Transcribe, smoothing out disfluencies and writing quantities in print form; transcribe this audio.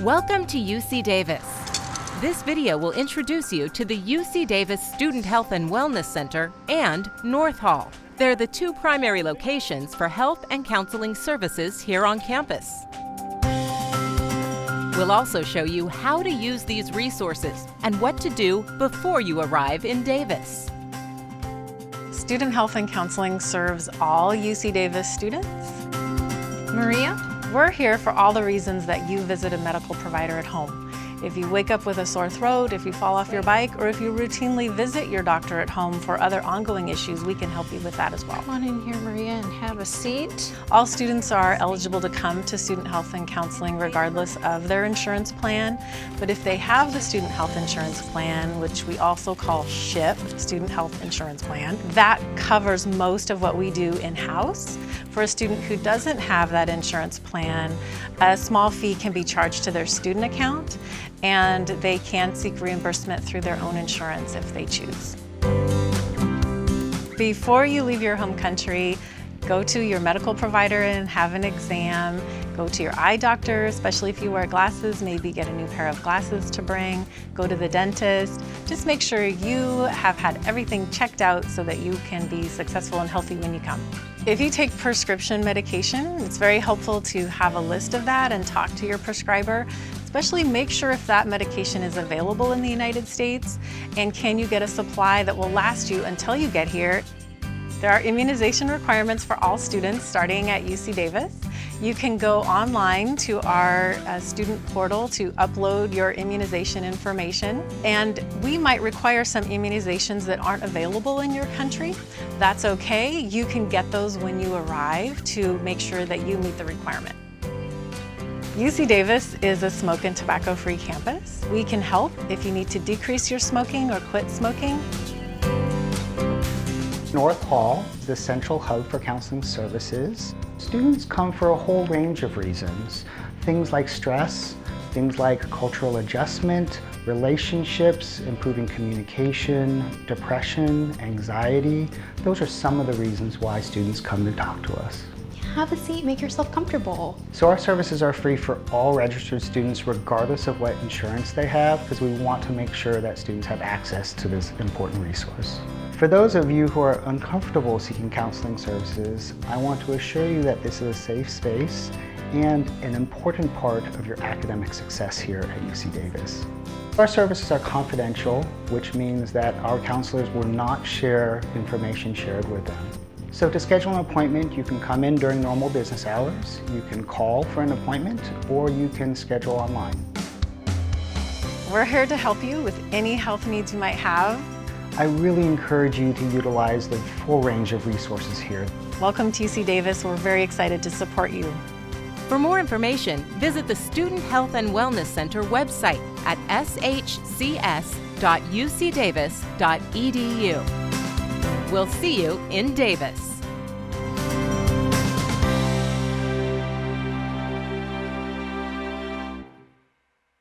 Welcome to UC Davis. This video will introduce you to the UC Davis Student Health and Wellness Center and North Hall. They're the two primary locations for health and counseling services here on campus. We'll also show you how to use these resources and what to do before you arrive in Davis. Student Health and Counseling serves all UC Davis students. Maria? We're here for all the reasons that you visit a medical provider at home. If you wake up with a sore throat, if you fall off your bike, or if you routinely visit your doctor at home for other ongoing issues, we can help you with that as well. Come on in here, Maria, and have a seat. All students are eligible to come to Student Health and Counseling regardless of their insurance plan. But if they have the Student Health Insurance Plan, which we also call SHIP, Student Health Insurance Plan, that covers most of what we do in-house. For a student who doesn't have that insurance plan, a small fee can be charged to their student account, and they can seek reimbursement through their own insurance if they choose. Before you leave your home country, go to your medical provider and have an exam. Go to your eye doctor, especially if you wear glasses, maybe get a new pair of glasses to bring. Go to the dentist. Just make sure you have had everything checked out so that you can be successful and healthy when you come. If you take prescription medication, it's very helpful to have a list of that and talk to your prescriber. Especially make sure if that medication is available in the United States, and can you get a supply that will last you until you get here. There are immunization requirements for all students starting at UC Davis. You can go online to our student portal to upload your immunization information, and we might require some immunizations that aren't available in your country. That's okay. You can get those when you arrive to make sure that you meet the requirement. UC Davis is a smoke and tobacco-free campus. We can help if you need to decrease your smoking or quit smoking. North Hall is the central hub for counseling services. Students come for a whole range of reasons. Things like stress, things like cultural adjustment, relationships, improving communication, depression, anxiety. Those are some of the reasons why students come to talk to us. Have a seat, make yourself comfortable. So our services are free for all registered students regardless of what insurance they have, because we want to make sure that students have access to this important resource. For those of you who are uncomfortable seeking counseling services, I want to assure you that this is a safe space and an important part of your academic success here at UC Davis. Our services are confidential, which means that our counselors will not share information shared with them. So to schedule an appointment, you can come in during normal business hours, you can call for an appointment, or you can schedule online. We're here to help you with any health needs you might have. I really encourage you to utilize the full range of resources here. Welcome to UC Davis. We're very excited to support you. For more information, visit the Student Health and Wellness Center website at shcs.ucdavis.edu. We'll see you in Davis.